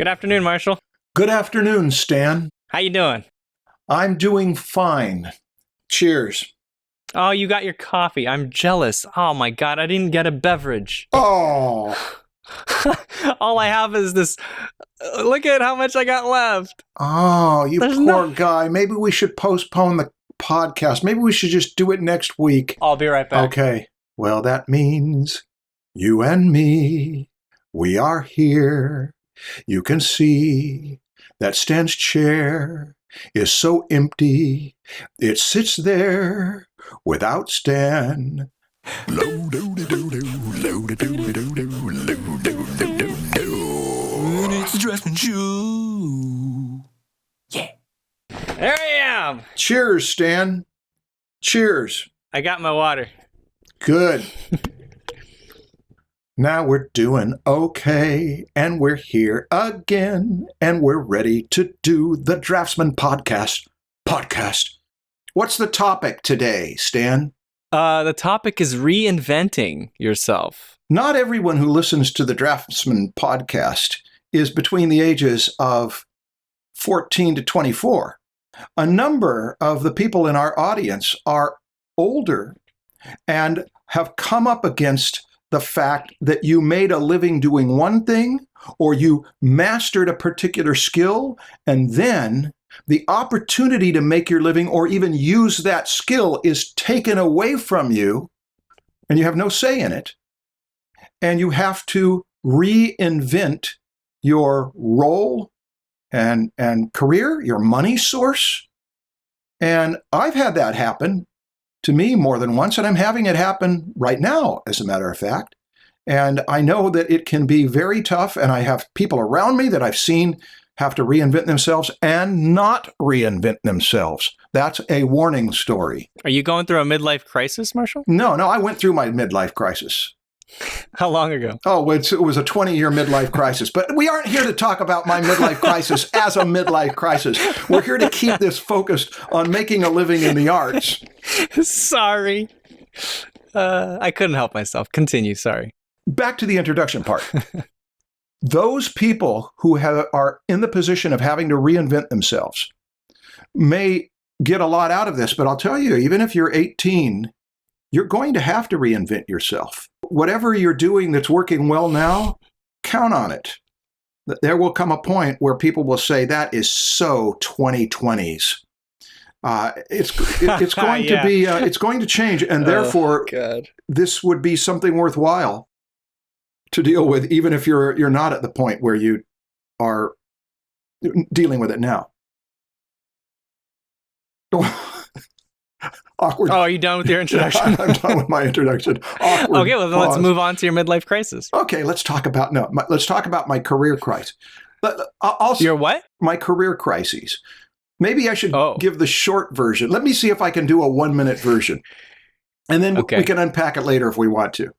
Good afternoon, Marshall. Good afternoon, Stan. How you doing? I'm doing fine. Cheers. Oh, you got your coffee. I'm jealous. Oh my God, I didn't get a beverage. Oh. All I have is this. Look at how much I got left. Oh, you poor guy. Maybe we should postpone the podcast. Maybe we should just do it next week. I'll be right back. Okay. Well, that means you and me, we are here. You can see that Stan's chair is so empty. It sits there without Stan. It's the Draftsmen Show. Yeah. There I am. Cheers, Stan. Cheers. I got my water. Good. Now we're doing okay, and we're here again, and we're ready to do the Draftsmen podcast. What's the topic today, Stan? The topic is reinventing yourself. Not everyone who listens to the Draftsmen podcast is between the ages of 14 to 24. A number of the people in our audience are older and have come up against the fact that you made a living doing one thing, or you mastered a particular skill, and then the opportunity to make your living or even use that skill is taken away from you, and you have no say in it, and you have to reinvent your role and career, your money source. And I've had that happen to me more than once, and I'm having it happen right now, as a matter of fact. And I know that it can be very tough, and I have people around me that I've seen have to reinvent themselves and not reinvent themselves. That's a warning story. Are you going through a midlife crisis, Marshall? No, I went through my midlife crisis. How long ago? Oh, it was a 20-year midlife crisis. But we aren't here to talk about my midlife crisis as a midlife crisis. We're here to keep this focused on making a living in the arts. Sorry. I couldn't help myself. Continue, sorry. Back to the introduction part. Those people who are in the position of having to reinvent themselves may get a lot out of this, but I'll tell you, even if you're 18, you're going to have to reinvent yourself. Whatever you're doing that's working well now, count on it. There will come a point where people will say, that is so 2020s. It's going to be, it's going to change. And therefore, this would be something worthwhile to deal with, even if you're not at the point where you are dealing with it now. Awkward. Oh, are you done with your introduction? Yeah, I'm done with my introduction. Awkward. Okay, well, then let's move on to your midlife crisis. Okay, let's talk about my career crisis. Your what? My career crises. Maybe I should give the short version. Let me see if I can do a 1-minute version. And then we can unpack it later if we want to.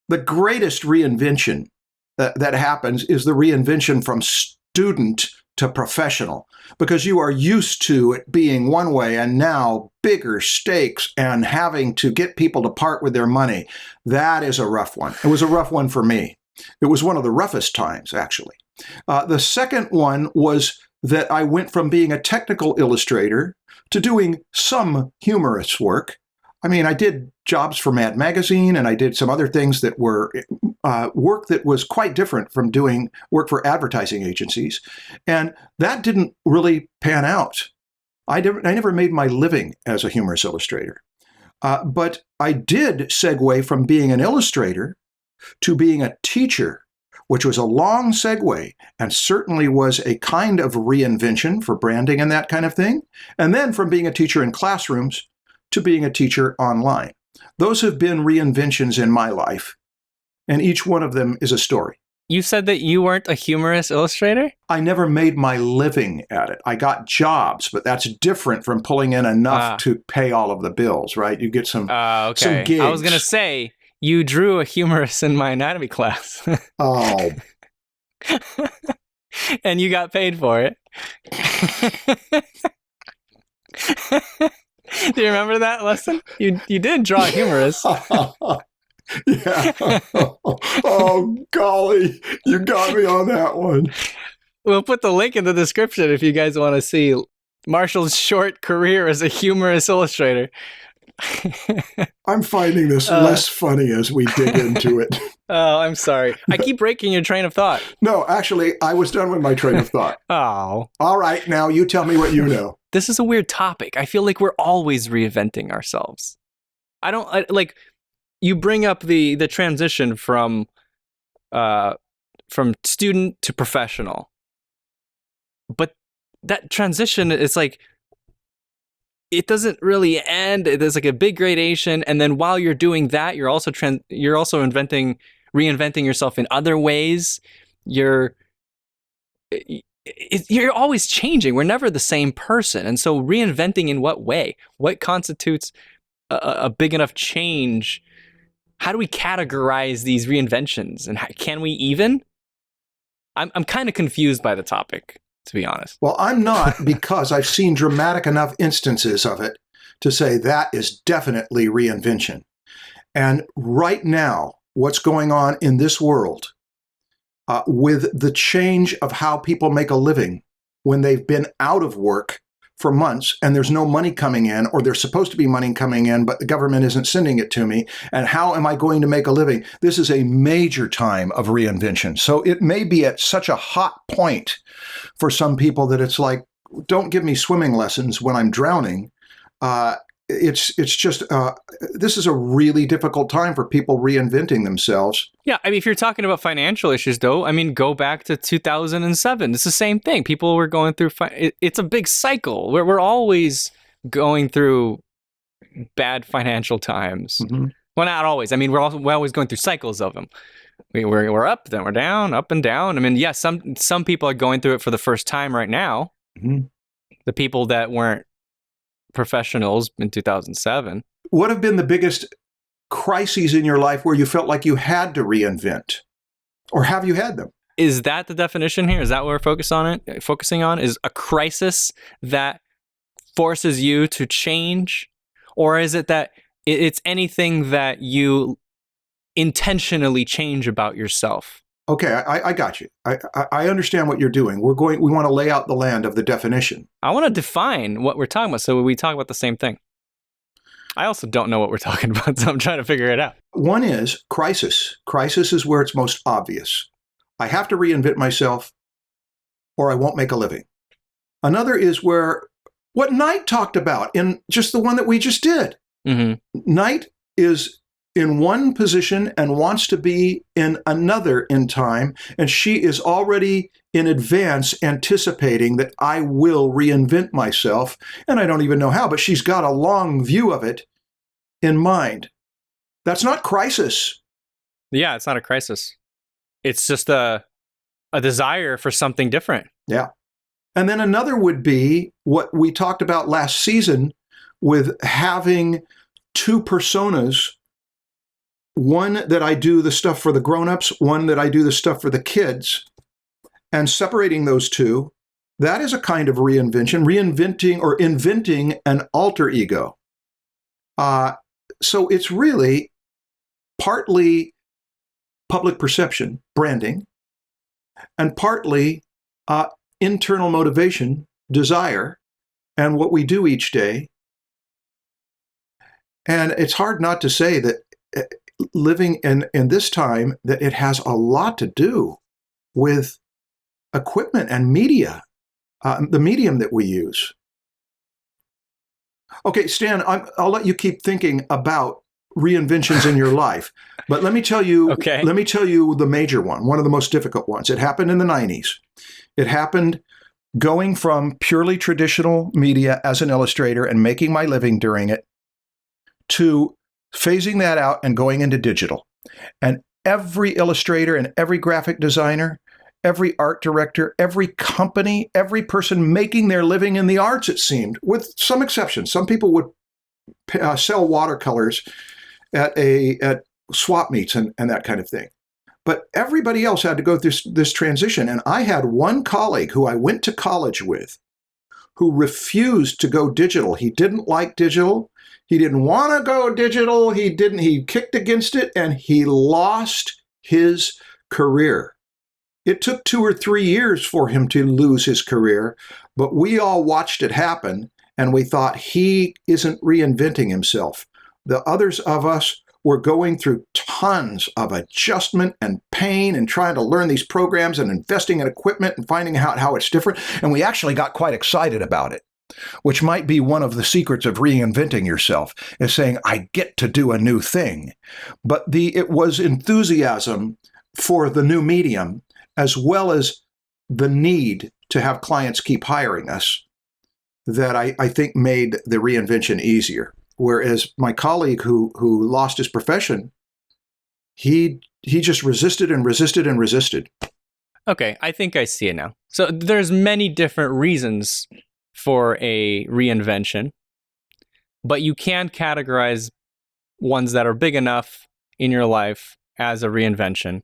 The greatest reinvention that happens is the reinvention from student to professional, because you are used to it being one way, and now bigger stakes and having to get people to part with their money. That is a rough one. It was a rough one for me. It was one of the roughest times, actually. The second one was that I went from being a technical illustrator to doing some humorous work. I mean, I did jobs for Mad Magazine, and I did some other things that were work that was quite different from doing work for advertising agencies. And that didn't really pan out. I never made my living as a humorous illustrator. But I did segue from being an illustrator to being a teacher, which was a long segue and certainly was a kind of reinvention for branding and that kind of thing. And then from being a teacher in classrooms to being a teacher online. Those have been reinventions in my life, and each one of them is a story. You said that you weren't a humorous illustrator? I never made my living at it. I got jobs, but that's different from pulling in enough to pay all of the bills, right? You get some gigs. I was going to say, you drew a humorous in my anatomy class. Oh. And you got paid for it. Do you remember that lesson? You did draw humorous. Yeah. Oh, golly. You got me on that one. We'll put the link in the description if you guys want to see Marshall's short career as a humorous illustrator. I'm finding this less funny as we dig into it. Oh, I'm sorry. I keep breaking your train of thought. No, actually, I was done with my train of thought. Oh. All right, now you tell me what you know. This is a weird topic. I feel like we're always reinventing ourselves. You bring up the transition from student to professional. But that transition is like, it doesn't really end. There's like a big gradation, and then while you're doing that, you're also reinventing yourself in other ways. You're always changing. We're never the same person, and so reinventing in what way? What constitutes a big enough change? How do we categorize these reinventions, and can we even? I'm kind of confused by the topic, to be honest. Well, I'm not, because I've seen dramatic enough instances of it to say that is definitely reinvention. And right now, what's going on in this world with the change of how people make a living when they've been out of work for months and there's no money coming in, or there's supposed to be money coming in, but the government isn't sending it to me. And how am I going to make a living? This is a major time of reinvention. So it may be at such a hot point for some people that it's like, don't give me swimming lessons when I'm drowning. It's just, this is a really difficult time for people reinventing themselves. Yeah, I mean, if you're talking about financial issues, though, I mean, go back to 2007. It's the same thing. People were going through, it's a big cycle. We're always going through bad financial times. Mm-hmm. Well, not always. I mean, we're always going through cycles of them. We're up, then we're down, up and down. I mean, yes, some people are going through it for the first time right now. Mm-hmm. The people that weren't professionals in 2007. What have been the biggest crises in your life where you felt like you had to reinvent? Or have you had them? Is that the definition here? Is that what we're focusing on? Is a crisis that forces you to change? Or is it that it's anything that you intentionally change about yourself? Okay, I got you. I understand what you're doing. We want to lay out the land of the definition. I want to define what we're talking about so we talk about the same thing. I also don't know what we're talking about, so I'm trying to figure it out. One is crisis. Crisis is where it's most obvious. I have to reinvent myself or I won't make a living. Another is where what Knight talked about in just the one that we just did. Mm-hmm. Knight is in one position and wants to be in another in time, and she is already in advance anticipating that I will reinvent myself, and I don't even know how, but she's got a long view of it in mind. That's not crisis. Yeah, it's not a crisis. It's just a desire for something different. Yeah. And then another would be what we talked about last season with having two personas. One that I do the stuff for the grown-ups, one that I do the stuff for the kids, and separating those two, that is a kind of reinventing or inventing an alter ego. So it's really partly public perception, branding, and partly internal motivation, desire, and what we do each day. And it's hard not to say that living in this time, that it has a lot to do with equipment and media, the medium that we use. Okay, Stan, I'll let you keep thinking about reinventions in your life, but let me tell you, Let me tell you the major one of the most difficult ones. It happened in the 90s. It happened going from purely traditional media as an illustrator and making my living during it to phasing that out and going into digital. And every illustrator and every graphic designer, every art director, every company, every person making their living in the arts, it seemed, with some exceptions. Some people would sell watercolors at swap meets and that kind of thing. But everybody else had to go through this transition. And I had one colleague who I went to college with who refused to go digital. He didn't like digital. He didn't want to go digital. He kicked against it, and he lost his career It took 2 or 3 years for him to lose his career, but we all watched it happen, and we thought he isn't reinventing himself. The others of us were going through tons of adjustment and pain and trying to learn these programs and investing in equipment and finding out how it's different. And we actually got quite excited about it, which might be one of the secrets of reinventing yourself, is saying, I get to do a new thing. But it was enthusiasm for the new medium, as well as the need to have clients keep hiring us, that I think made the reinvention easier. Whereas my colleague who lost his profession, he just resisted and resisted and resisted. Okay, I think I see it now. So there's many different reasons for a reinvention, but you can categorize ones that are big enough in your life as a reinvention.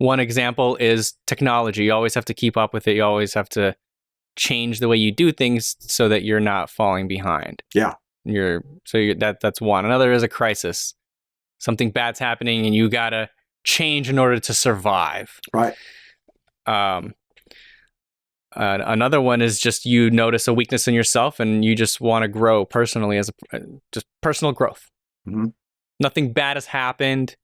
One example is technology. You always have to keep up with it. You always have to change the way you do things so that you're not falling behind. Yeah. That's one. Another is a crisis. Something bad's happening and you gotta change in order to survive. Right. Another one is just you notice a weakness in yourself and you just want to grow personally just personal growth. Mm-hmm. Nothing bad has happened.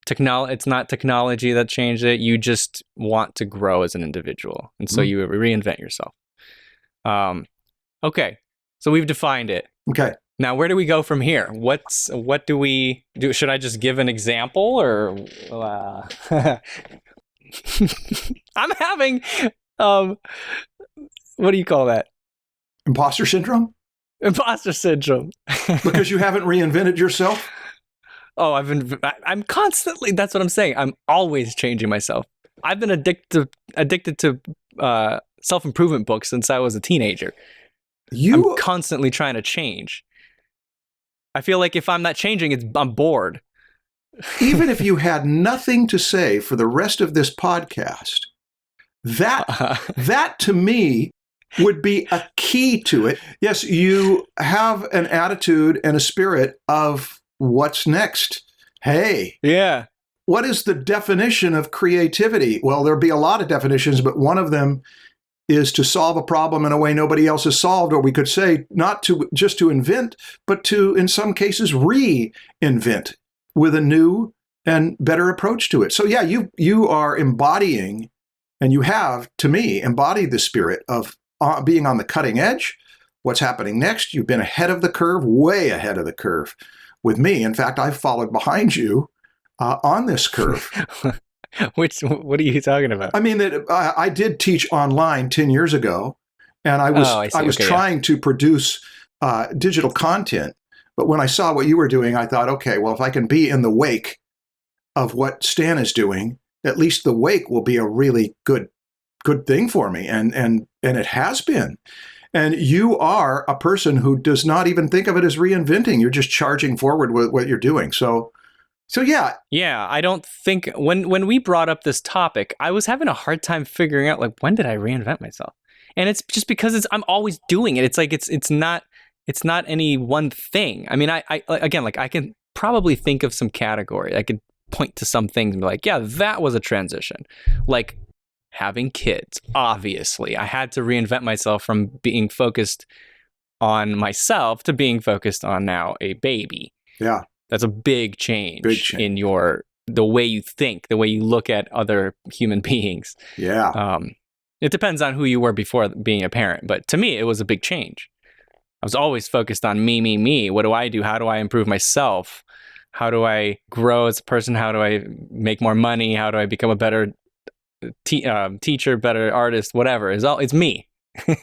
It's not technology that changed it. You just want to grow as an individual. And so you reinvent yourself. Okay. So we've defined it. Okay. Now, where do we go from here? What do we do? Should I just give an example or I'm having what do you call that? Imposter syndrome? Imposter syndrome. Because you haven't reinvented yourself? Oh, I'm constantly, that's what I'm saying. I'm always changing myself. I've been addicted to self-improvement books since I was a teenager. I'm constantly trying to change. I feel like if I'm not changing, I'm bored. Even if you had nothing to say for the rest of this podcast, that to me would be a key to it. Yes, you have an attitude and a spirit of what's next. Hey. Yeah. What is the definition of creativity? Well, there'll be a lot of definitions, but one of them is to solve a problem in a way nobody else has solved, or we could say not to just to invent, but to, in some cases, reinvent with a new and better approach to it. So yeah, you are embodying, and you have, to me, embodied the spirit of being on the cutting edge. What's happening next? You've been ahead of the curve, way ahead of the curve with me. In fact, I've followed behind you on this curve. What are you talking about? I mean, that I did teach online 10 years ago, and I was trying to produce digital content. But when I saw what you were doing, I thought, okay, well, if I can be in the wake of what Stan is doing, at least the wake will be a really good thing for me. And it has been. And you are a person who does not even think of it as reinventing. You're just charging forward with what you're doing. So yeah. Yeah, I don't think when we brought up this topic, I was having a hard time figuring out, like, when did I reinvent myself? And it's just because I'm always doing it. It's like it's not any one thing. I mean, I can probably think of some category. I could point to some things and be like, yeah, that was a transition. Like having kids, obviously. I had to reinvent myself from being focused on myself to being focused on now a baby. Yeah. That's a big change in the way you think, the way you look at other human beings. Yeah. It depends on who you were before being a parent, but to me, it was a big change. I was always focused on me. What do I do? How do I improve myself? How do I grow as a person? How do I make more money? How do I become a better teacher, better artist, whatever? It's me. Do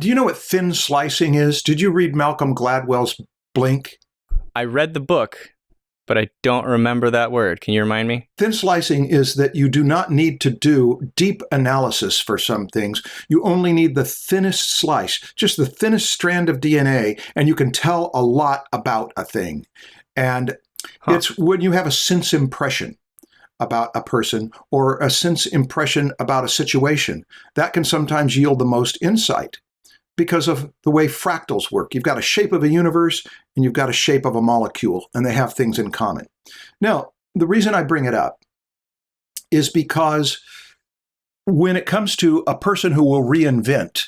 you know what thin slicing is? Did you read Malcolm Gladwell's Blink? I read the book, but I don't remember that word. Can you remind me? Thin slicing is that you do not need to do deep analysis for some things. You only need the thinnest slice, just the thinnest strand of DNA, and you can tell a lot about a thing. And it's when you have a sense impression about a person or a sense impression about a situation, that can sometimes yield the most insight because of the way fractals work. You've got a shape of a universe and you've got a shape of a molecule, and they have things in common. Now, the reason I bring it up is because when it comes to a person who will reinvent,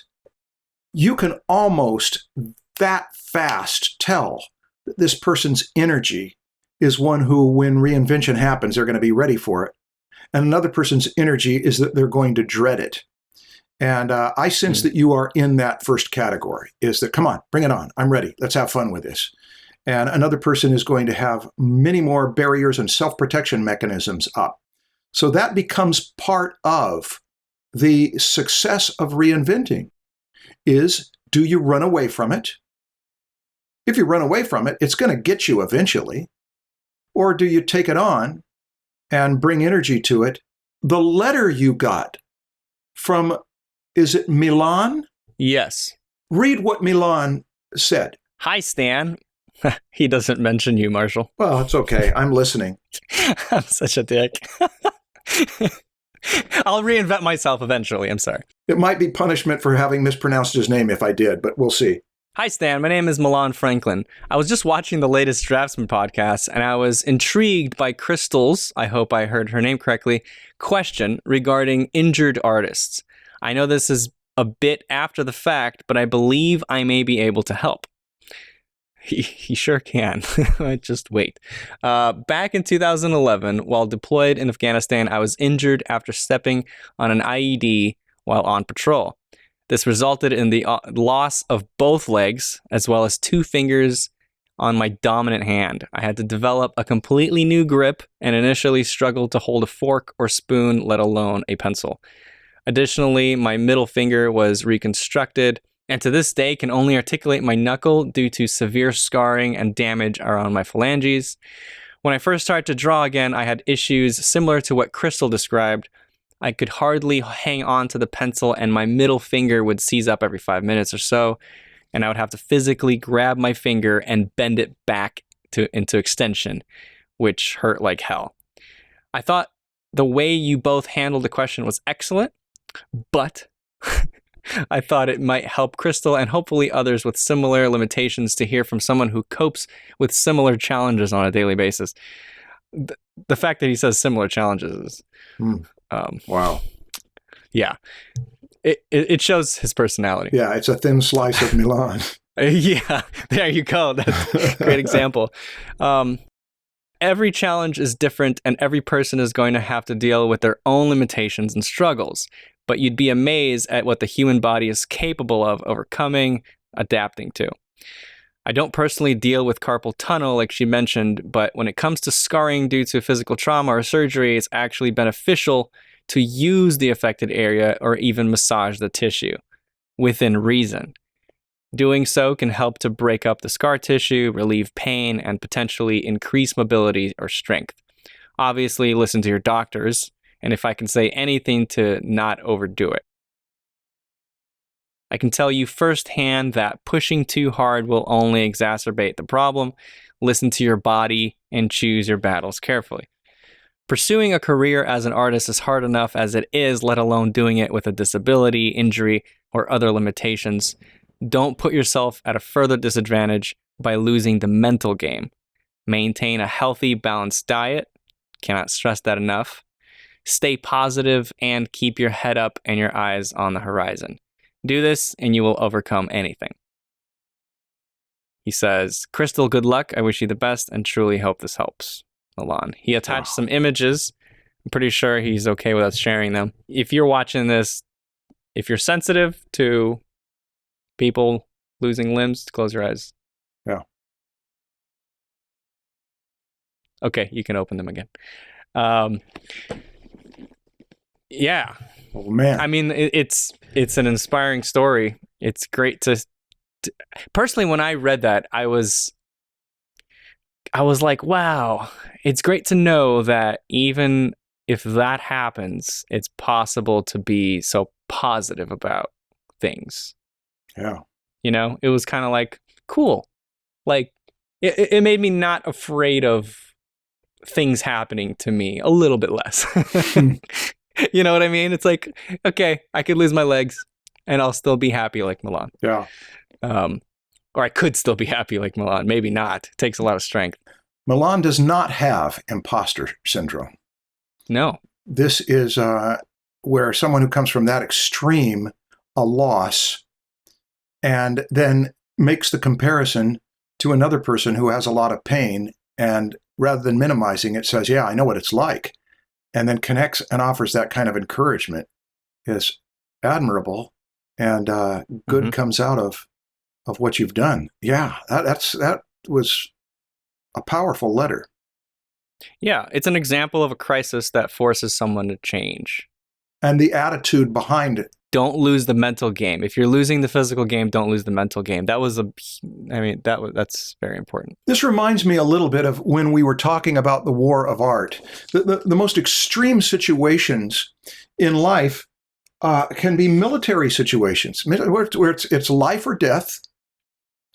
you can almost that fast tell that this person's energy is one who, when reinvention happens, they're going to be ready for it. And another person's energy is that they're going to dread it. And I sense that you are in that first category, is that, come on, bring it on. I'm ready. Let's have fun with this. And another person is going to have many more barriers and self-protection mechanisms up. So that becomes part of the success of reinventing is, do you run away from it? If you run away from it, it's going to get you eventually. Or do you take it on and bring energy to it? The letter you got from, is it Milan? Yes. Read what Milan said. Hi, Stan. He doesn't mention you, Marshall. Well, it's okay. I'm listening. I'm such a dick. I'll reinvent myself eventually. I'm sorry. It might be punishment for having mispronounced his name if I did, but we'll see. Hi, Stan. My name is Milan Franklin. I was just watching the latest Draftsmen podcast, and I was intrigued by Crystal's, I hope I heard her name correctly, question regarding injured artists. I know this is a bit after the fact, but I believe I may be able to help. He sure can. Just wait. Back in 2011, while deployed in Afghanistan, I was injured after stepping on an IED while on patrol. This resulted in the loss of both legs, as well as 2 fingers on my dominant hand. I had to develop a completely new grip and initially struggled to hold a fork or spoon, let alone a pencil. Additionally, my middle finger was reconstructed, and to this day can only articulate my knuckle due to severe scarring and damage around my phalanges. When I first started to draw again, I had issues similar to what Crystal described. I could hardly hang on to the pencil, and my middle finger would seize up every 5 minutes or so, and I would have to physically grab my finger and bend it back into extension, which hurt like hell. I thought the way you both handled the question was excellent, but I thought it might help Crystal and hopefully others with similar limitations to hear from someone who copes with similar challenges on a daily basis. The fact that he says similar challenges is... wow. Yeah. It shows his personality. Yeah, it's a thin slice of Milan. Yeah, there you go. That's a great example. Every challenge is different, and every person is going to have to deal with their own limitations and struggles. But you'd be amazed at what the human body is capable of overcoming, adapting to. I don't personally deal with carpal tunnel like she mentioned, but when it comes to scarring due to physical trauma or surgery, it's actually beneficial to use the affected area or even massage the tissue within reason. Doing so can help to break up the scar tissue, relieve pain, and potentially increase mobility or strength. Obviously, listen to your doctors, and if I can say anything, to not overdo it. I can tell you firsthand that pushing too hard will only exacerbate the problem. Listen to your body and choose your battles carefully. Pursuing a career as an artist is hard enough as it is, let alone doing it with a disability, injury, or other limitations. Don't put yourself at a further disadvantage by losing the mental game. Maintain a healthy, balanced diet. Cannot stress that enough. Stay positive and keep your head up and your eyes on the horizon. Do this and you will overcome anything. He says, Crystal, good luck. I wish you the best and truly hope this helps. Milan. He attached some images. I'm pretty sure he's okay with us sharing them. If you're watching this, if you're sensitive to people losing limbs, close your eyes. Yeah. Okay, you can open them again. Yeah. Oh, man. I mean, it's an inspiring story. It's great to personally, when I read that, I was like, wow, it's great to know that even if that happens, it's possible to be so positive about things. Yeah. You know, it was kind of like, cool. Like, it made me not afraid of things happening to me a little bit less. You know what I mean? It's like, okay, I could lose my legs and I'll still be happy like Milan. Yeah. Or I could still be happy like Milan. Maybe not. It takes a lot of strength. Milan does not have imposter syndrome. No. This is where someone who comes from that extreme, a loss, and then makes the comparison to another person who has a lot of pain, and rather than minimizing it, says, yeah, I know what it's like, and then connects and offers that kind of encouragement is admirable, and good comes out of what you've done. Yeah, that was a powerful letter. Yeah, it's an example of a crisis that forces someone to change. And the attitude behind it. Don't lose the mental game. If you're losing the physical game, don't lose the mental game. That's very important. This reminds me a little bit of when we were talking about the war of art. The most extreme situations in life can be military situations, where it's life or death,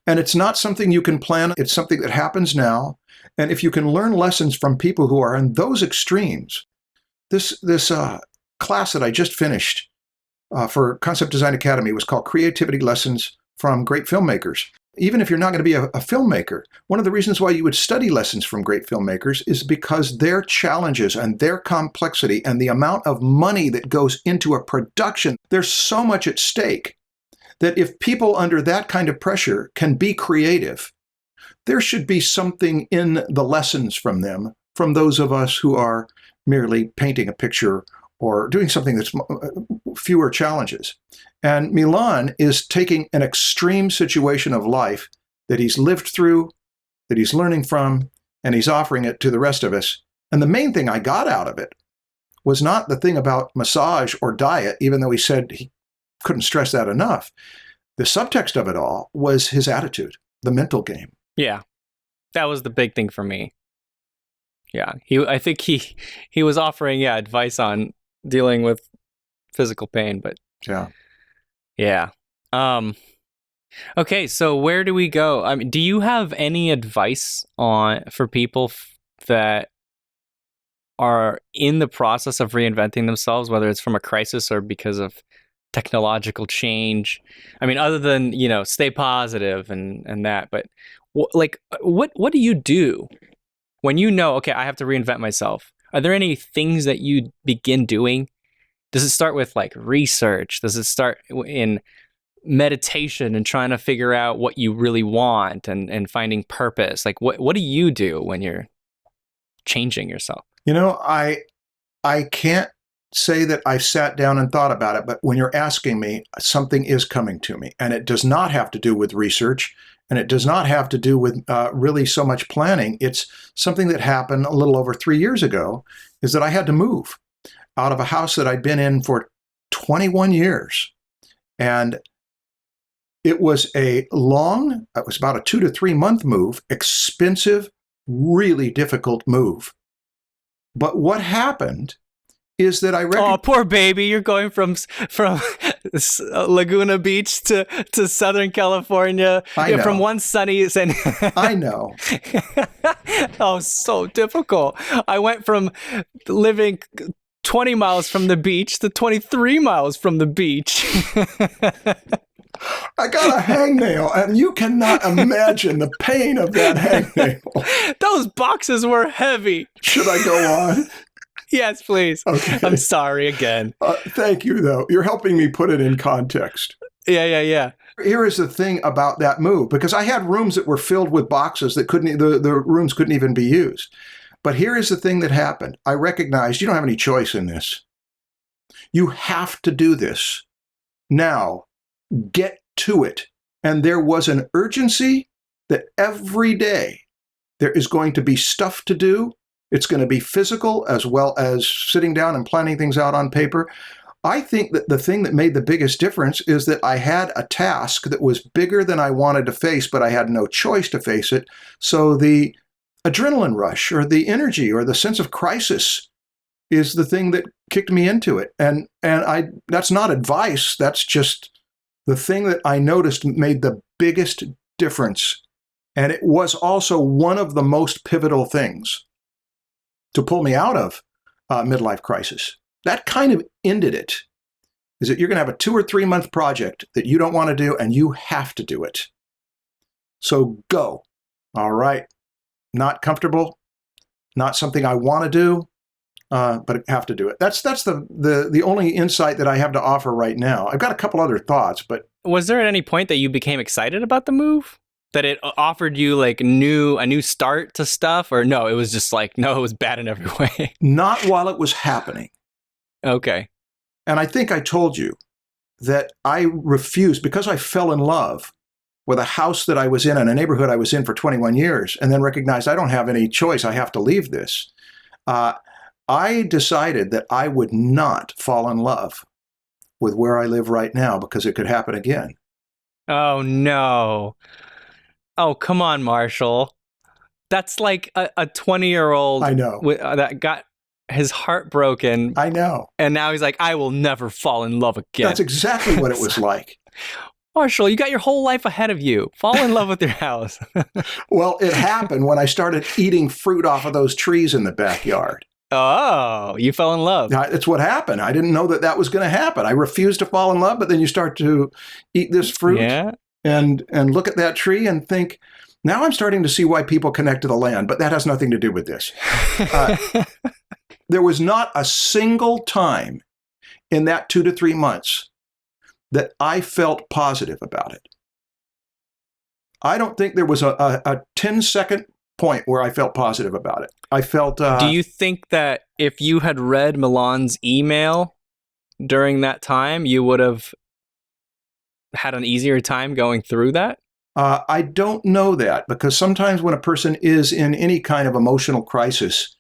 and it's not something you can plan. It's something that happens now. And if you can learn lessons from people who are in those extremes, this class that I just finished for Concept Design Academy was called Creativity Lessons from Great Filmmakers. Even if you're not going to be a filmmaker, one of the reasons why you would study lessons from great filmmakers is because their challenges and their complexity and the amount of money that goes into a production, there's so much at stake that if people under that kind of pressure can be creative, there should be something in the lessons from them, from those of us who are merely painting a picture or doing something that's fewer challenges. And Milan is taking an extreme situation of life that he's lived through, that he's learning from, and he's offering it to the rest of us. And the main thing I got out of it was not the thing about massage or diet, even though he said he couldn't stress that enough. The subtext of it all was his attitude, the mental game. Yeah, that was the big thing for me. Yeah, I think he was offering advice on dealing with physical pain, but yeah. Okay, so where do we go? I mean, do you have any advice for people that are in the process of reinventing themselves, whether it's from a crisis or because of technological change? I mean, other than, stay positive and that, but what do you do when okay, I have to reinvent myself? Are there any things that you begin doing? Does it start with research? Does it start in meditation and trying to figure out what you really want and finding purpose? What do you do when you're changing yourself? I can't say that I've sat down and thought about it, but when you're asking me, something is coming to me, and it does not have to do with research, and it does not have to do with really so much planning. It's something that happened a little over 3 years ago, is that I had to move out of a house that I'd been in for 21 years. And it was it was about a 2 to 3 month move, expensive, really difficult move. But what happened is that oh, poor baby, you're going from Laguna Beach to Southern California. I know. From one sunny I know. Oh, so difficult. I went from living 20 miles from the beach to 23 miles from the beach. I got a hangnail, and you cannot imagine the pain of that hangnail. Those boxes were heavy. Should I go on? Yes, please. Okay. I'm sorry again. Thank you, though. You're helping me put it in context. Yeah. Here is the thing about that move, because I had rooms that were filled with boxes that the rooms couldn't even be used. But here is the thing that happened. I recognized you don't have any choice in this. You have to do this. Now, get to it. And there was an urgency that every day there is going to be stuff to do. It's going to be physical as well as sitting down and planning things out on paper. I think that the thing that made the biggest difference is that I had a task that was bigger than I wanted to face, but I had no choice to face it. So the adrenaline rush or the energy or the sense of crisis is the thing that kicked me into it. And that's not advice. That's just the thing that I noticed made the biggest difference. And it was also one of the most pivotal things to pull me out of midlife crisis. That kind of ended it. Is that you're going to have a 2 or 3 month project that you don't want to do, and you have to do it. So go. All right. Not comfortable. Not something I want to do. but I have to do it. That's the only insight that I have to offer right now. I've got a couple other thoughts, but was there at any point that you became excited about the move? That it offered you like a new start to stuff, or no, it was just like, no, it was bad in every way? Not while it was happening. Okay. And I think I told you that I refused because I fell in love with a house that I was in and a neighborhood I was in for 21 years, and then recognized I don't have any choice. I have to leave this. I decided that I would not fall in love with where I live right now because it could happen again. Oh, no. Oh, come on, Marshall. That's like a 20-year-old I know. That got his heart broken. I know. And now he's like, I will never fall in love again. That's exactly what it was like. Marshall, you got your whole life ahead of you. Fall in love with your house. Well, it happened when I started eating fruit off of those trees in the backyard. Oh, you fell in love. That's what happened. I didn't know that was going to happen. I refused to fall in love, but then you start to eat this fruit. Yeah. And look at that tree and think, now I'm starting to see why people connect to the land, but that has nothing to do with this. There was not a single time in that 2 to 3 months that I felt positive about it. I don't think there was a 10-second point where I felt positive about it. I felt... Do you think that if you had read Milan's email during that time, you would have had an easier time going through that? I don't know that, because sometimes when a person is in any kind of emotional crisis,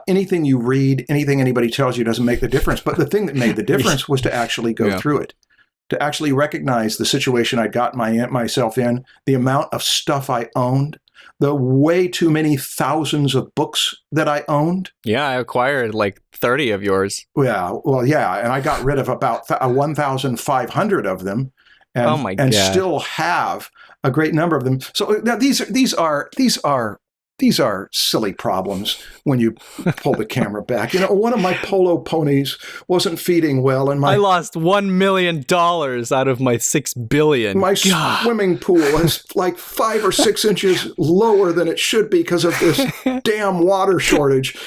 anything you read, anything anybody tells you doesn't make the difference. But the thing that made the difference was to actually go through it, to actually recognize the situation I got myself in, the amount of stuff I owned, the way too many thousands of books that I owned. Yeah, I acquired like 30 of yours. Yeah, well, yeah, and I got rid of about 1,500 of them. And, oh my God. And still have a great number of them. So now these are silly problems when you pull the camera back. You know, one of my polo ponies wasn't feeding well, and I lost $1 million out of my $6 billion. My swimming pool is like 5 or 6 inches lower than it should be because of this damn water shortage.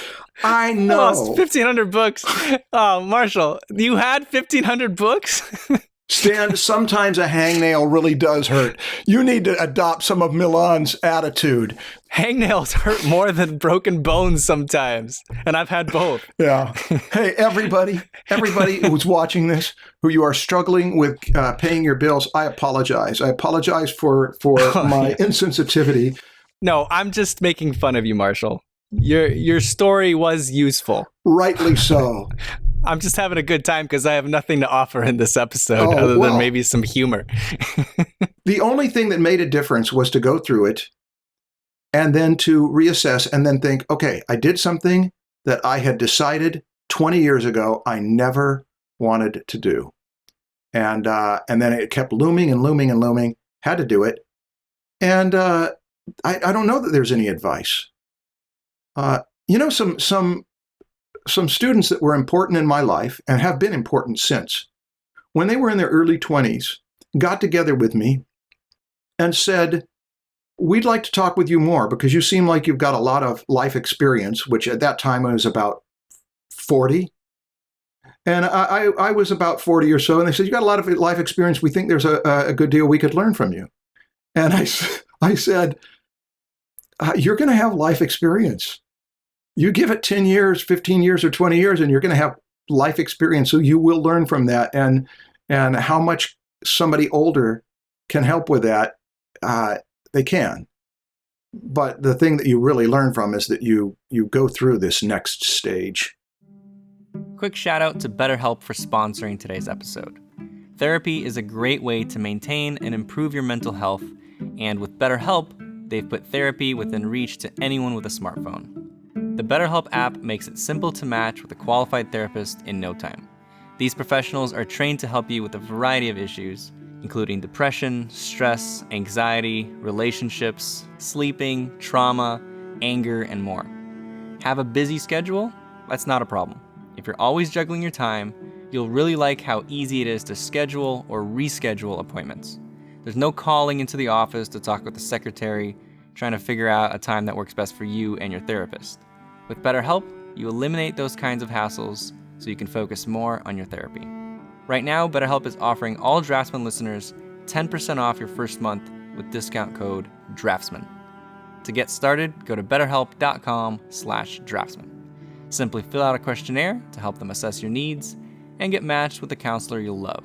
I know. I lost 1,500 books. Oh, Marshall, you had 1,500 books? Stan, sometimes a hangnail really does hurt. You need to adopt some of Milan's attitude. Hangnails hurt more than broken bones sometimes, and I've had both. Yeah. Hey, everybody who's watching this, who you are struggling with paying your bills, I apologize. I apologize for my insensitivity. No, I'm just making fun of you, Marshall. Your story was useful. Rightly so. I'm just having a good time because I have nothing to offer in this episode other than maybe some humor. The only thing that made a difference was to go through it and then to reassess and then think, okay, I did something that I had decided 20 years ago I never wanted to do. And then it kept looming and looming and looming, had to do it. And I don't know that there's any advice. Some students that were important in my life and have been important since, when they were in their early 20s, got together with me and said, we'd like to talk with you more because you seem like you've got a lot of life experience, which at that time I was about 40. And I was about 40 or so. And they said, you got a lot of life experience. We think there's a good deal we could learn from you. And I said, you're going to have life experience. You give it 10 years, 15 years, or 20 years, and you're going to have life experience. So you will learn from that. And how much somebody older can help with that, they can. But the thing that you really learn from is that you go through this next stage. Quick shout out to BetterHelp for sponsoring today's episode. Therapy is a great way to maintain and improve your mental health. And with BetterHelp, they've put therapy within reach to anyone with a smartphone. The BetterHelp app makes it simple to match with a qualified therapist in no time. These professionals are trained to help you with a variety of issues, including depression, stress, anxiety, relationships, sleeping, trauma, anger, and more. Have a busy schedule? That's not a problem. If you're always juggling your time, you'll really like how easy it is to schedule or reschedule appointments. There's no calling into the office to talk with the secretary, trying to figure out a time that works best for you and your therapist. With BetterHelp, you eliminate those kinds of hassles so you can focus more on your therapy. Right now, BetterHelp is offering all Draftsmen listeners 10% off your first month with discount code Draftsmen. To get started, go to betterhelp.com/draftsman. Simply fill out a questionnaire to help them assess your needs and get matched with a counselor you'll love.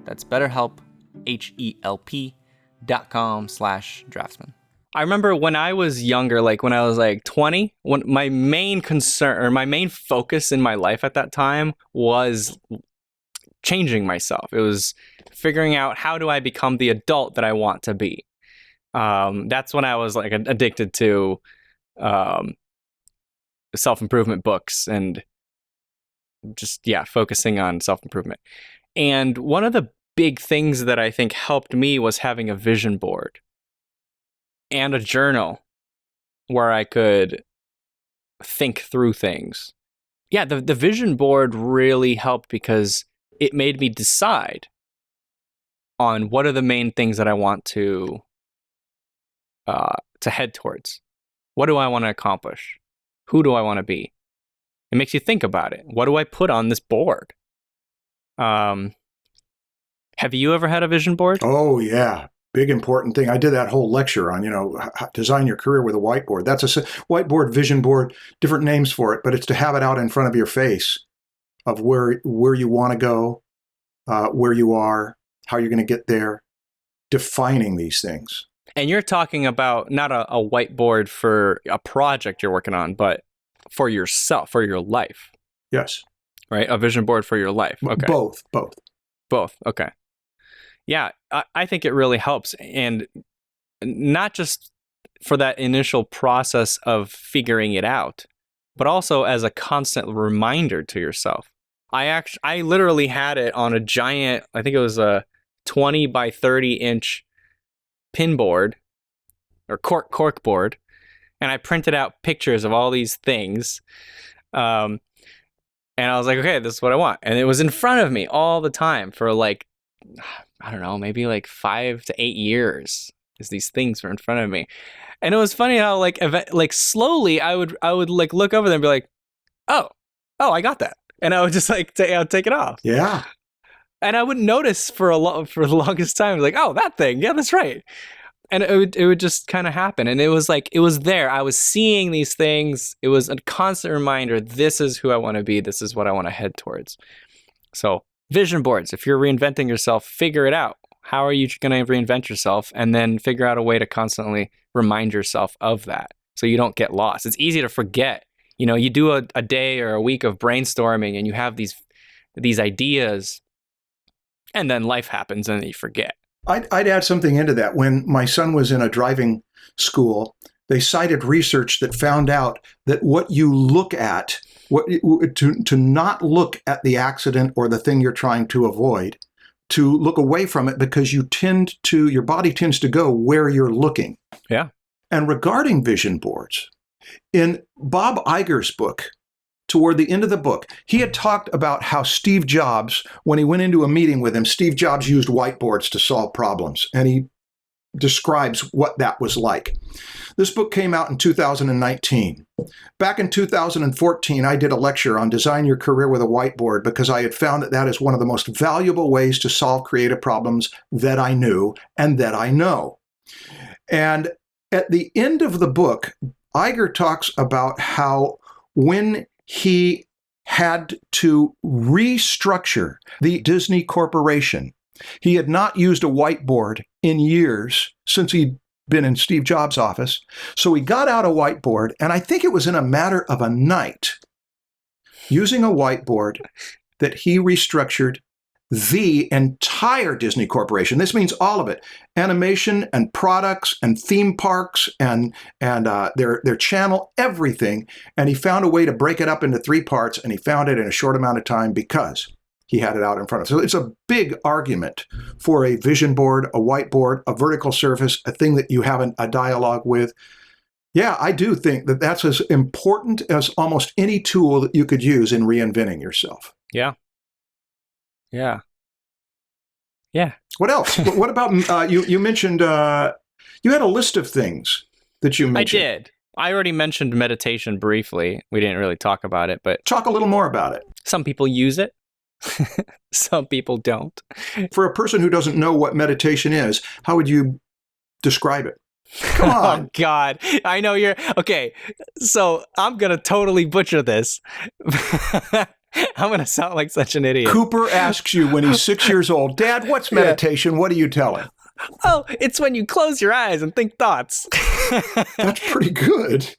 That's BetterHelp, HELP.com/draftsman. I remember when I was younger, like when I was like 20, when my main concern or my main focus in my life at that time was changing myself. It was figuring out, how do I become the adult that I want to be? That's when I was like addicted to self-improvement books and just, focusing on self-improvement. And one of the big things that I think helped me was having a vision board and a journal where I could think through things. Yeah, the vision board really helped because it made me decide on what are the main things that I want to head towards. What do I want to accomplish? Who do I want to be? It makes you think about it. What do I put on this board? Have you ever had a vision board? Oh, yeah. Big important thing. I did that whole lecture on, design your career with a whiteboard. That's a whiteboard, vision board, different names for it, but it's to have it out in front of your face of where you want to go, where you are, how you're going to get there, defining these things. And you're talking about not a whiteboard for a project you're working on, but for yourself, for your life. Yes. Right? A vision board for your life. Okay. Both. Okay. Yeah, I think it really helps. And not just for that initial process of figuring it out, but also as a constant reminder to yourself. I literally had it on a giant, I think it was a 20 by 30 inch pin board or cork board. And I printed out pictures of all these things. And I was like, okay, this is what I want. And it was in front of me all the time for like, I don't know, maybe like 5 to 8 years. As these things were in front of me. And it was funny how like slowly I would like look over there and be like, oh, I got that. And I would just like I'd take it off. Yeah. And I wouldn't notice for the longest time. Like, oh, that thing. Yeah, that's right. And it would just kind of happen. And it was like, it was there. I was seeing these things. It was a constant reminder. This is who I want to be. This is what I want to head towards. So vision boards, if you're reinventing yourself, figure it out. How are you going to reinvent yourself? And then figure out a way to constantly remind yourself of that so you don't get lost. It's easy to forget. You do a day or a week of brainstorming and you have these ideas and then life happens and you forget. I'd add something into that. When my son was in a driving school, they cited research that found out that what you look at, to not look at the accident or the thing you're trying to avoid, to look away from it because your body tends to go where you're looking. Yeah. And regarding vision boards, in Bob Iger's book, toward the end of the book, he had talked about how Steve Jobs, when he went into a meeting with him, Steve Jobs used whiteboards to solve problems. And he describes what that was like. This book came out in 2019. Back in 2014, I did a lecture on design your career with a whiteboard because I had found that is one of the most valuable ways to solve creative problems that I knew and that I know. And at the end of the book, Iger talks about how when he had to restructure the Disney Corporation, he had not used a whiteboard in years since he'd been in Steve Jobs' office. So he got out a whiteboard, and I think it was in a matter of a night, using a whiteboard, that he restructured the entire Disney Corporation. This means all of it: animation and products and theme parks and their channel, everything. And he found a way to break it up into 3 parts, and he found it in a short amount of time because he had it out in front of him. So it's a big argument for a vision board, a whiteboard, a vertical surface, a thing that you have a dialogue with. Yeah, I do think that that's as important as almost any tool that you could use in reinventing yourself. Yeah. What else? What about, you mentioned, you had a list of things that you mentioned. I already mentioned meditation briefly. We didn't really talk about it, but talk a little more about it. Some people use it. Some people don't. For a person who doesn't know what meditation is, how would you describe it? Come on. Oh, God. I know you're... Okay, so I'm going to totally butcher this. I'm going to sound like such an idiot. Cooper asks you when he's 6 years old, Dad, what's meditation? Yeah. What do you tell him? Oh, it's when you close your eyes and think thoughts. That's pretty good.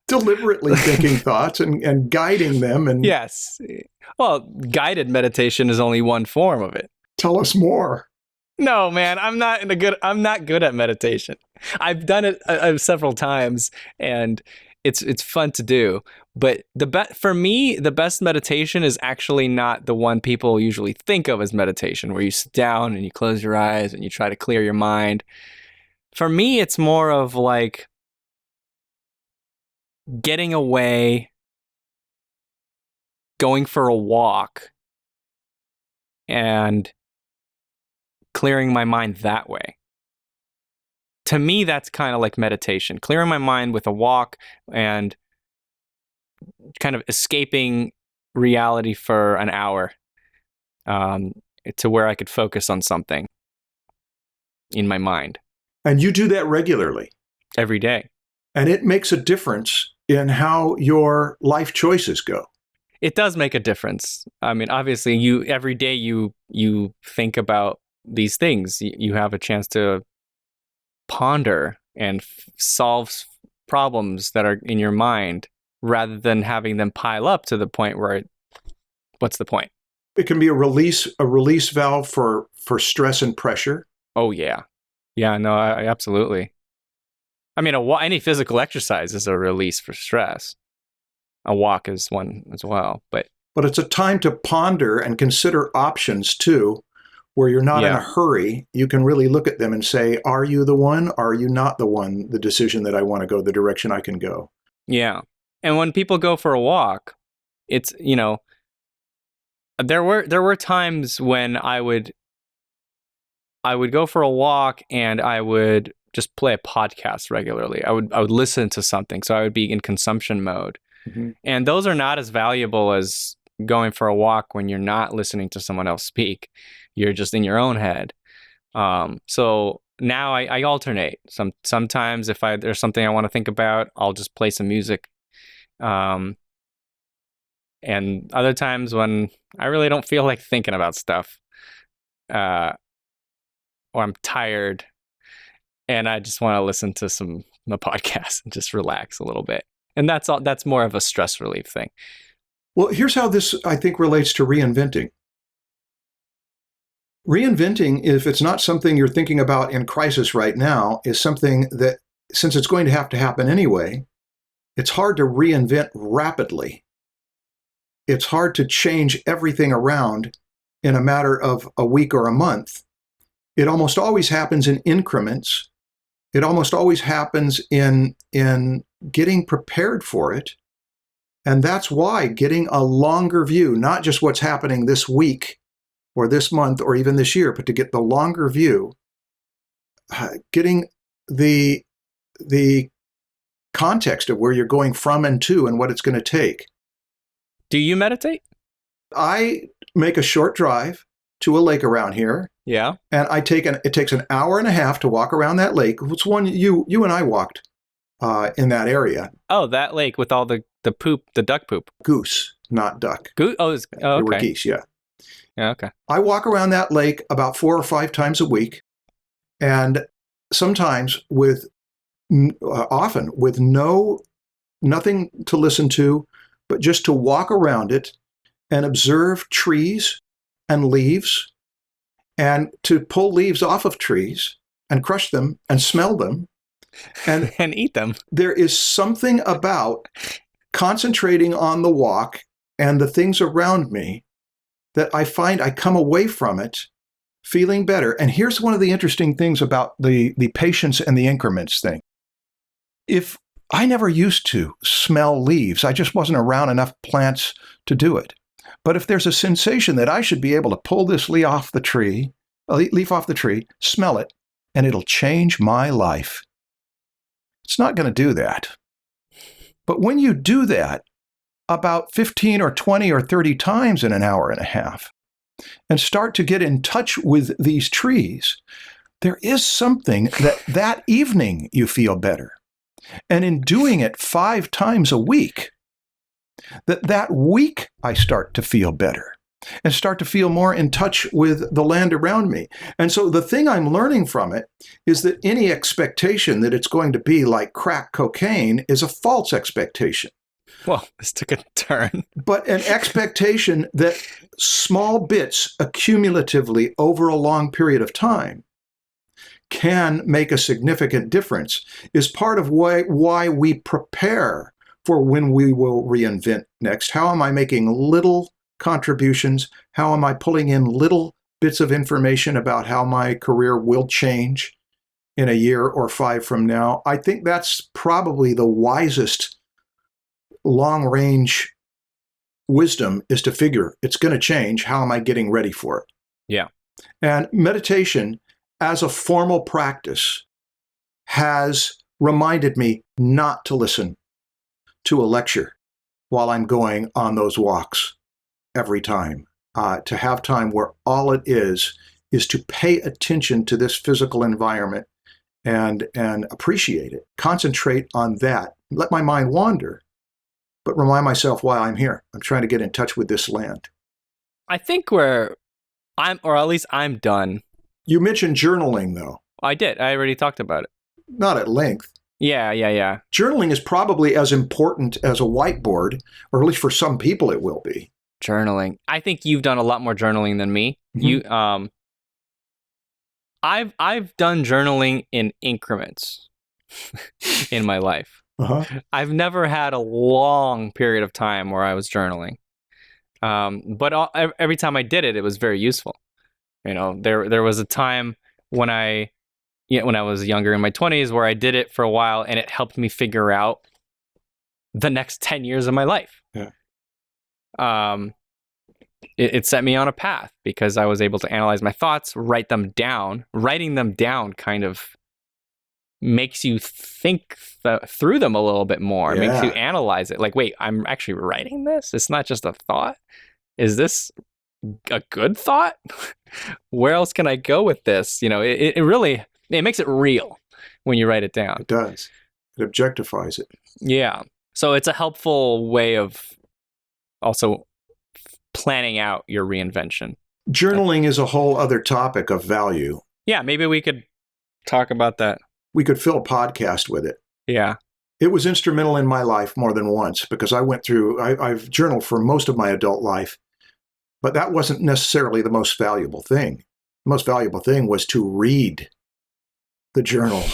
Deliberately thinking thoughts and guiding them. And yes. Well, guided meditation is only one form of it. Tell us more. No, man, I'm not good at meditation. I've done it several times, and it's fun to do. But for me, the best meditation is actually not the one people usually think of as meditation, where you sit down and you close your eyes and you try to clear your mind. For me, it's more of like getting away, going for a walk, and clearing my mind that way. To me, that's kind of like meditation. Clearing my mind with a walk and kind of escaping reality for an hour, to where I could focus on something in my mind. And you do that regularly? Every day. And it makes a difference in how your life choices go. It does make a difference. I mean, obviously, every day you think about these things. You have a chance to ponder and solve problems that are in your mind, rather than having them pile up to the point where what's the point? It can be a release valve for stress and pressure. Oh, yeah. Yeah, no, absolutely. I mean, any physical exercise is a release for stress. A walk is one as well. But it's a time to ponder and consider options, too, where you're not in a hurry. You can really look at them and say, are you the one? Are you not the one? The decision that I want to go, the direction I can go. Yeah. And when people go for a walk, it's, there were times when I would go for a walk and I would just play a podcast regularly. I would listen to something, so I would be in consumption mode. Mm-hmm. And those are not as valuable as going for a walk when you're not listening to someone else speak. You're just in your own head. So now I alternate. Sometimes if there's something I want to think about, I'll just play some music. And other times when I really don't feel like thinking about stuff, or I'm tired and I just want to listen to a podcast and just relax a little bit. And that's more of a stress relief thing. Well, here's how this, I think, relates to reinventing. Reinventing, if it's not something you're thinking about in crisis right now, is something that, since it's going to happen anyway, it's hard to reinvent rapidly. It's hard to change everything around in a matter of a week or a month. It almost always happens in increments. It almost always happens in getting prepared for it. And that's why getting a longer view, not just what's happening this week or this month or even this year, but to get the longer view, getting the context of where you're going from and to and what it's going to take. Do you meditate? I make a short drive to a lake around here. Yeah. And it takes an hour and a half to walk around that lake. It's one you and I walked in that area. Oh, that lake with all the poop, the duck poop. Goose, not duck. Goose? Oh, okay. They were geese, yeah. Yeah, okay. I walk around that lake about 4 or 5 times a week, and sometimes often with nothing to listen to, but just to walk around it and observe trees and leaves, and to pull leaves off of trees and crush them and smell them and eat them. There is something about concentrating on the walk and the things around me that I find I come away from it feeling better. And here's one of the interesting things about the patience and the increments thing. If I never used to smell leaves, I just wasn't around enough plants to do it. But if there's a sensation that I should be able to pull this leaf off the tree, smell it, and it'll change my life. It's not going to do that. But when you do that about 15 or 20 or 30 times in an hour and a half and start to get in touch with these trees, there is something that evening you feel better. And in doing it 5 times a week, that week I start to feel better and start to feel more in touch with the land around me. And so the thing I'm learning from it is that any expectation that it's going to be like crack cocaine is a false expectation. Well, this took a turn. But an expectation that small bits accumulatively over a long period of time can make a significant difference is part of why we prepare for when we will reinvent next. How am I making little contributions? How am I pulling in little bits of information about how my career will change in a year or 5 from now? I think that's probably the wisest long-range wisdom, is to figure it's going to change. How am I getting ready for it? Yeah. And meditation as a formal practice has reminded me not to listen to a lecture while I'm going on those walks every time. To have time where all it is to pay attention to this physical environment and appreciate it. Concentrate on that. Let my mind wander, but remind myself why I'm here. I'm trying to get in touch with this land. I think I'm done. You mentioned journaling, though. I did. I already talked about it. Not at length. Yeah. Journaling is probably as important as a whiteboard, or at least for some people it will be. Journaling. I think you've done a lot more journaling than me. Mm-hmm. I've done journaling in increments in my life. Uh-huh. I've never had a long period of time where I was journaling. But every time I did it, it was very useful. There was a time when I was younger in my 20s where I did it for a while, and it helped me figure out the next 10 years of my life. Yeah. It set me on a path because I was able to analyze my thoughts, write them down. Writing them down kind of makes you think through them a little bit more. Yeah. It makes you analyze it. Like, wait, I'm actually writing this? It's not just a thought? Is this a good thought? Where else can I go with this? It really makes it real when you write it down. It does. It objectifies it. Yeah. So it's a helpful way of also planning out your reinvention. Journaling is a whole other topic of value. Yeah, maybe we could talk about that. We could fill a podcast with it. Yeah. It was instrumental in my life more than once because I've journaled for most of my adult life, but that wasn't necessarily the most valuable thing. The most valuable thing was to read the journal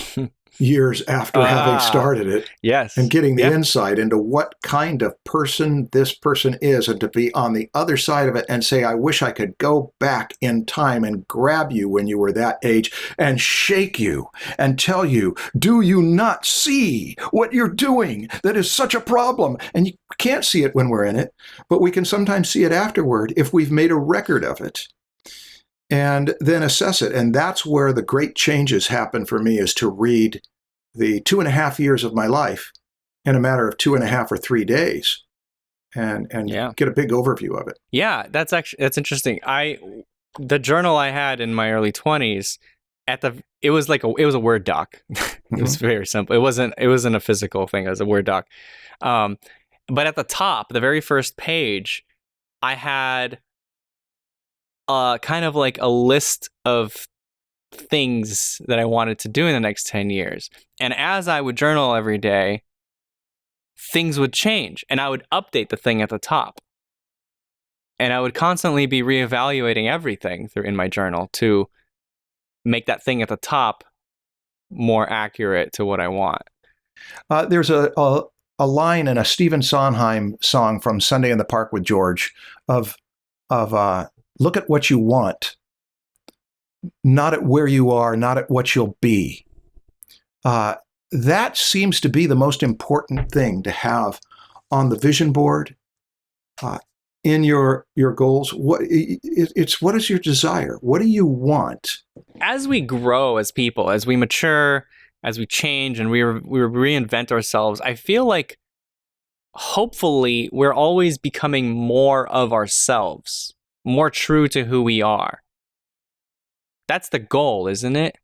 years after having started it. Yes. And getting the insight into what kind of person this person is, and to be on the other side of it and say, I wish I could go back in time and grab you when you were that age and shake you and tell you, do you not see what you're doing? That is such a problem. And you can't see it when we're in it, but we can sometimes see it afterward if we've made a record of it. And then assess it. And that's where the great changes happen for me, is to read the 2.5 years of my life in a matter of 2.5 or 3 days and get a big overview of it. Yeah, that's interesting. The journal I had in my early 20s, it was a Word doc. It was very simple. It wasn't a physical thing. It was a Word doc. But at the top, the very first page, I had kind of like a list of things that I wanted to do in the next 10 years. And as I would journal every day, things would change, and I would update the thing at the top. And I would constantly be reevaluating everything in my journal to make that thing at the top more accurate to what I want. There's a line in a Stephen Sondheim song from Sunday in the Park with George of look at what you want, not at where you are, not at what you'll be. That seems to be the most important thing to have on the vision board, in your goals. What is your desire? What do you want? As we grow as people, as we mature, as we change and we reinvent ourselves, I feel like hopefully we're always becoming more of ourselves, more true to who we are. That's the goal, isn't it?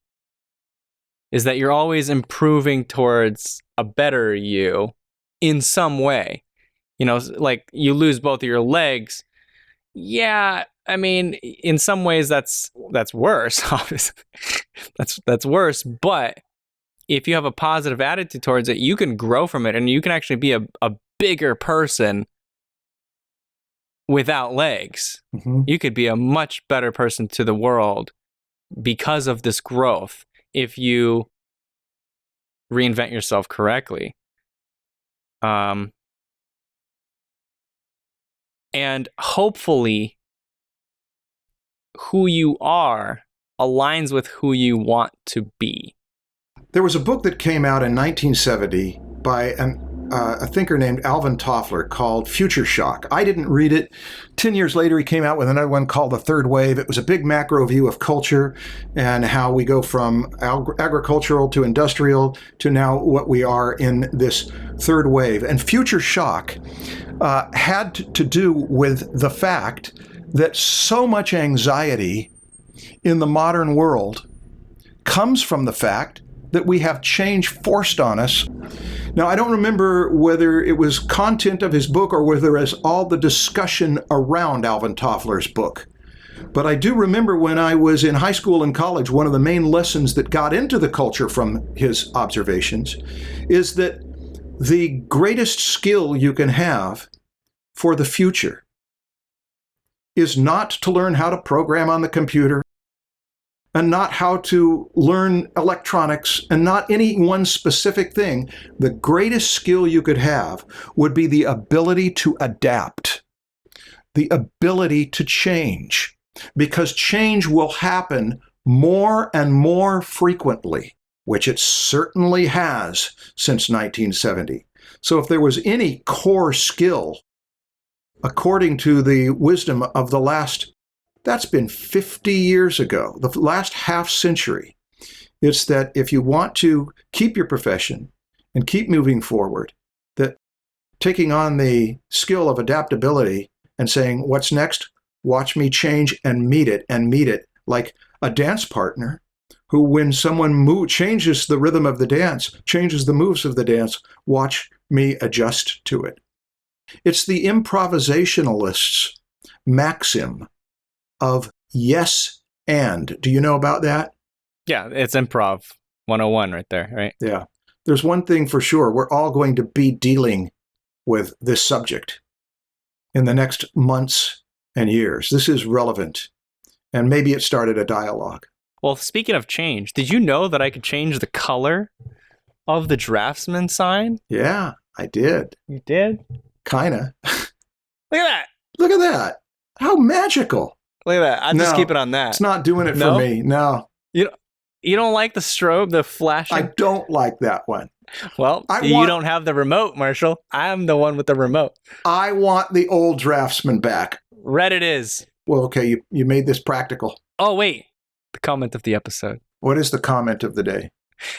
Is that you're always improving towards a better you in some way. You know, like you lose both of your legs. Yeah, I mean, in some ways that's worse, obviously. That's worse, but if you have a positive attitude towards it, you can grow from it and you can actually be a bigger person without legs. Mm-hmm. You could be a much better person to the world because of this growth if you reinvent yourself correctly. And hopefully who you are aligns with who you want to be. There was a book that came out in 1970 by a thinker named Alvin Toffler called Future Shock. I didn't read it. 10 years later, he came out with another one called The Third Wave. It was a big macro view of culture and how we go from agricultural to industrial to now what we are in this third wave. And Future Shock had to do with the fact that so much anxiety in the modern world comes from the fact that we have change forced on us. Now, I don't remember whether it was content of his book or whether it was all the discussion around Alvin Toffler's book. But I do remember when I was in high school and college, one of the main lessons that got into the culture from his observations is that the greatest skill you can have for the future is not to learn how to program on the computer, and not how to learn electronics, and not any one specific thing. The greatest skill you could have would be the ability to adapt, the ability to change, because change will happen more and more frequently, which it certainly has since 1970. So if there was any core skill, according to the wisdom of the last, that's been 50 years ago, the last half century. It's that if you want to keep your profession and keep moving forward, that taking on the skill of adaptability and saying, what's next? Watch me change and meet it like a dance partner who, when someone changes the rhythm of the dance, changes the moves of the dance, watch me adjust to it. It's the improvisationalist's maxim of yes and. Do you know about that? Yeah, it's improv 101 right there, right? Yeah. There's one thing for sure. We're all going to be dealing with this subject in the next months and years. This is relevant. And maybe it started a dialogue. Well, speaking of change, did you know that I could change the color of the Draftsmen sign? Yeah, I did. You did? Kinda. Look at that. Look at that. How magical. Look at that. I'm just keeping on that. It's not doing it for me. No. You don't like the strobe, the flashing? I don't like that one. Well, you don't have the remote, Marshall. I'm the one with the remote. I want the old Draftsman back. Red it is. Well, okay, you made this practical. Oh, wait. The comment of the episode. What is the comment of the day?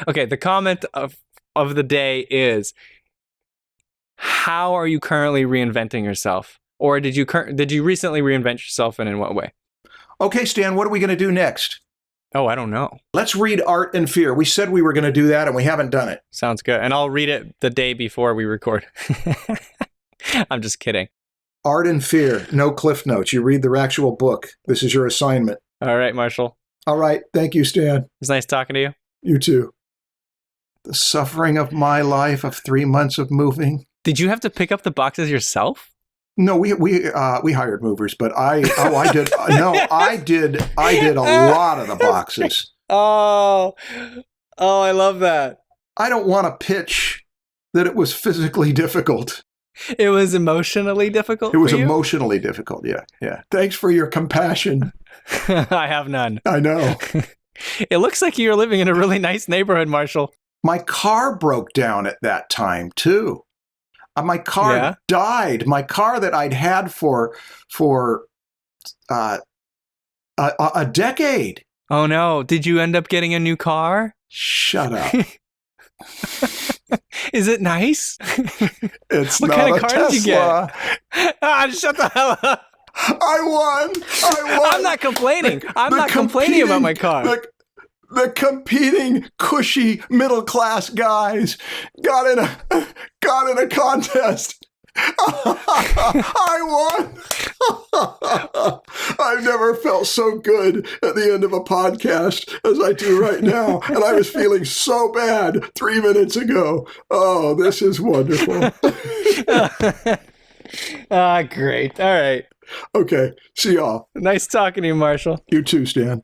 Okay, the comment of the day is, how are you currently reinventing yourself? Or did you recently reinvent yourself, and in what way? Okay, Stan, what are we going to do next? Oh, I don't know. Let's read Art and Fear. We said we were going to do that, and we haven't done it. Sounds good. And I'll read it the day before we record. I'm just kidding. Art and Fear, no cliff notes. You read the actual book. This is your assignment. All right, Marshall. All right. Thank you, Stan. It was nice talking to you. You too. The suffering of my life of 3 months of moving. Did you have to pick up the boxes yourself? No, we hired movers, but I did a lot of the boxes. Oh, I love that. I don't want to pitch that it was physically difficult. It was emotionally difficult. It was emotionally difficult. Yeah. Thanks for your compassion. I have none. I know. It looks like you're living in a really nice neighborhood, Marshall. My car broke down at that time too. My car died. My car that I'd had for a decade. Oh no! Did you end up getting a new car? Shut up. Is it nice? It's what not kind of a car Tesla. did you get? Shut the hell up. I won. I'm not complaining. I'm not complaining about my car. The competing, cushy, middle-class guys got in a contest. I won. I've never felt so good at the end of a podcast as I do right now. And I was feeling so bad 3 minutes ago. Oh, this is wonderful. Great. All right. Okay. See y'all. Nice talking to you, Marshall. You too, Stan.